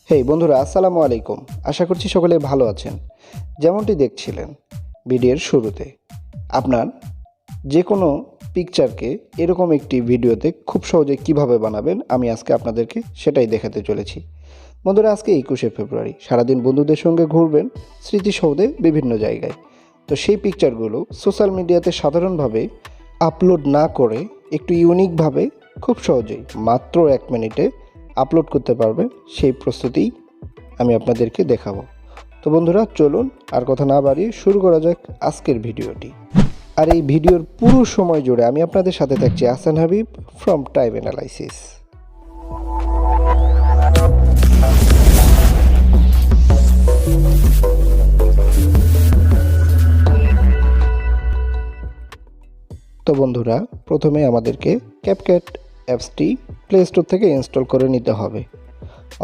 হেই বন্ধুরা, আসসালামু আলাইকুম। আশা করছি সকলে ভালো আছেন। যেমনটি দেখছিলেন ভিডিওর শুরুতে, আপনার যে কোনো পিকচারকে এরকম একটি ভিডিওতে খুব সহজে কিভাবে বানাবেন আমি আজকে আপনাদেরকে সেটাই দেখাতে চলেছি। বন্ধুরা, আজকে 21শে ফেব্রুয়ারি, সারাদিন বন্ধুদের সঙ্গে ঘুরবেন স্মৃতিসৌধে বিভিন্ন জায়গায়। তো সেই পিকচারগুলো সোশ্যাল মিডিয়াতে সাধারণভাবে আপলোড না করে একটু ইউনিকভাবে খুব সহজেই মাত্র 1 মিনিটে আপলোড করতে পারবেন, সেই প্রস্তুতিই আমি আপনাদেরকে দেখাবো। তো বন্ধুরা, চলুন আর কথা না বাড়িয়ে শুরু করা যাক আজকের ভিডিওটি। আর এই ভিডিওর পুরো সময় জুড়ে আমি আপনাদের সাথে থাকছি Ahsan Habib from time analysis. তো বন্ধুরা, প্রথমে আমাদেরকে ক্যাপকাট অ্যাপসটি প্লে স্টোর থেকে ইনস্টল করে নিতে হবে,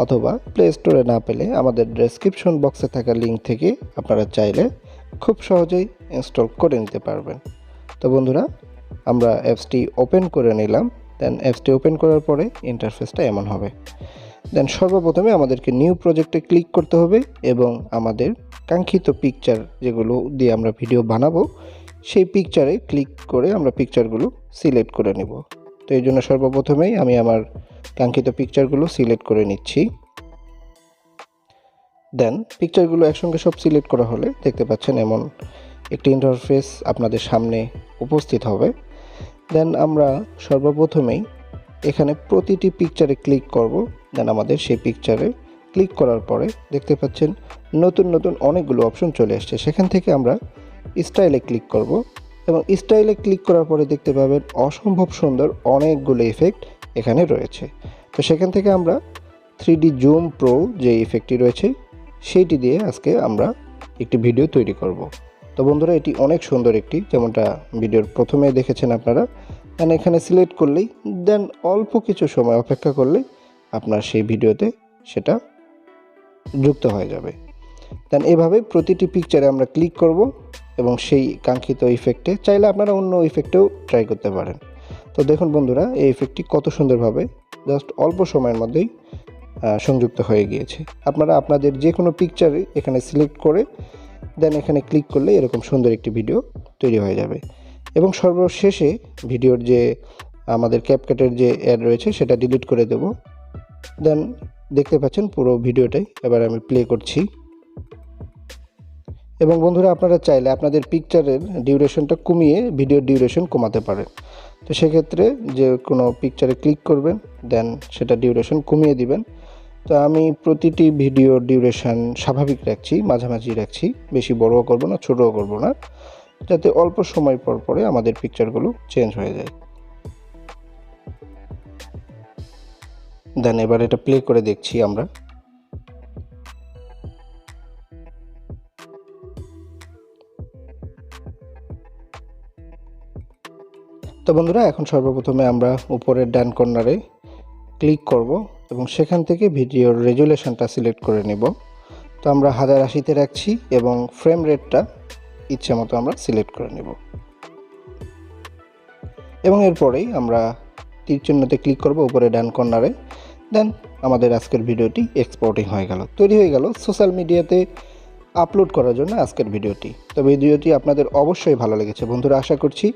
অথবা প্লে স্টোরে না পেলে আমাদের ডেসক্রিপশন বক্সে থাকা লিঙ্ক থেকে আপনারা চাইলে খুব সহজেই ইনস্টল করে নিতে পারবেন। তো বন্ধুরা, আমরা অ্যাপসটি ওপেন করে নিলাম। দেন অ্যাপসটি ওপেন করার পরে ইন্টারফেসটা এমন হবে। দেন সর্বপ্রথমে আমাদেরকে নিউ প্রজেক্টে ক্লিক করতে হবে এবং আমাদের কাঙ্ক্ষিত পিকচার যেগুলো দিয়ে আমরা ভিডিও বানাবো সেই পিকচারে ক্লিক করে আমরা পিকচারগুলো সিলেক্ট করে নেব। তো এই জন্য সর্বপ্রথমেই আমি আমার কাঙ্ক্ষিত পিকচারগুলো সিলেক্ট করে নিচ্ছি। দেন পিকচারগুলো একসঙ্গে সব সিলেক্ট করা হলে দেখতে পাচ্ছেন এমন একটি ইন্টারফেস আপনাদের সামনে উপস্থিত হবে। দেন আমরা সর্বপ্রথমেই এখানে প্রতিটি পিকচারে ক্লিক করব। দেন আমাদের সেই পিকচারে ক্লিক করার পরে দেখতে পাচ্ছেন নতুন নতুন অনেকগুলো অপশন চলে আসছে। সেখান থেকে আমরা স্টাইলে ক্লিক করব এবং স্টাইলে ক্লিক করার পরে দেখতে পাবেন অসম্ভব সুন্দর অনেকগুলো ইফেক্ট এখানে রয়েছে। তো সেখান থেকে আমরা 3D জুম প্রো যে ইফেক্টটি রয়েছে সেইটি দিয়ে আজকে আমরা একটি ভিডিও তৈরি করব। তো বন্ধুরা, এটি অনেক সুন্দর একটি, যেমনটা ভিডিওর প্রথমে দেখেছেন আপনারা। দেন এখানে সিলেক্ট করলেই, দেন অল্প কিছু সময় অপেক্ষা করলেই আপনার সেই ভিডিওতে সেটা যুক্ত হয়ে যাবে। দেন এভাবে প্রতিটি পিকচারে আমরা ক্লিক করব এবং সেই কাঙ্ক্ষিত ইফেক্টে, চাইলে আপনারা অন্য ইফেক্টেও ট্রাই করতে পারেন। তো দেখুন বন্ধুরা, এই ইফেক্টটি কত সুন্দরভাবে জাস্ট অল্প সময়ের মধ্যেই সংযুক্ত হয়ে গিয়েছে। আপনারা আপনাদের যে কোনো পিকচারে এখানে সিলেক্ট করে দেন এখানে ক্লিক করলে এরকম সুন্দর একটি ভিডিও তৈরি হয়ে যাবে। এবং সর্বশেষে ভিডিওর যে আমাদের ক্যাপকাটের যে অ্যাড রয়েছে সেটা ডিলিট করে দেব। দেন দেখতে পাচ্ছেন পুরো ভিডিওটাই এবার আমি প্লে করছি। এবং বন্ধুরা, আপনারা চাইলে আপনাদের পিকচারের ডিউরেশনটা কমিয়ে ভিডিওর ডিউরেশন কমাতে পারেন। তো সেক্ষেত্রে যে কোনো পিকচারে ক্লিক করবেন, দেন সেটা ডিউরেশন কমিয়ে দিবেন। তো আমি প্রতিটি ভিডিওর ডিউরেশন স্বাভাবিক রাখছি, মাঝামাঝি রাখছি, বেশি বড়ও করব না, ছোটও করব না, যাতে অল্প সময় পর পরে আমাদের পিকচারগুলো চেঞ্জ হয়ে যায়। দেন এবার এটা প্লে করে দেখছি আমরা। তো বন্ধুরা, এখন সর্বপ্রথমে আমরা উপরের ডান কর্নারে ক্লিক করব এবং সেখান থেকে ভিডিওর রেজুলেশনটা সিলেক্ট করে নেব। তো আমরা 1080-তে রাখছি এবং ফ্রেম রেটটা ইচ্ছে মতো আমরা সিলেক্ট করে নেব। এবং এরপরেই আমরা তীর চিহ্নতে ক্লিক করব উপরে ডান কর্নারে। দেন আমাদের আজকের ভিডিওটি এক্সপোর্টিং হয়ে গেল, তৈরি হয়ে গেল সোশ্যাল মিডিয়াতে আপলোড করার জন্য আজকের ভিডিওটি। তো ভিডিওটি আপনাদের অবশ্যই ভালো লেগেছে বন্ধুরা, আশা করছি।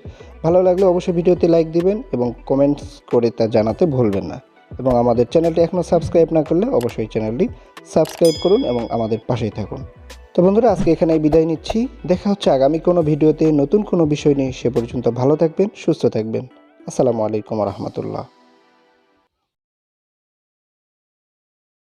ভালো লাগলে অবশ্যই ভিডিওতে লাইক দিবেন এবং কমেন্টস করে তা জানাতে ভুলবেন না। এবং আমাদের চ্যানেলটি এখনও সাবস্ক্রাইব না করলে অবশ্যই চ্যানেলটি সাবস্ক্রাইব করুন এবং আমাদের পাশেই থাকুন। তো বন্ধুরা, আজকে এখানেই বিদায় নিচ্ছি। দেখা হচ্ছে আগামী কোনো ভিডিওতে নতুন কোনো বিষয় নিয়ে। সে পর্যন্ত ভালো থাকবেন, সুস্থ থাকবেন। আসসালামু আলাইকুম রহমতুল্লাহ।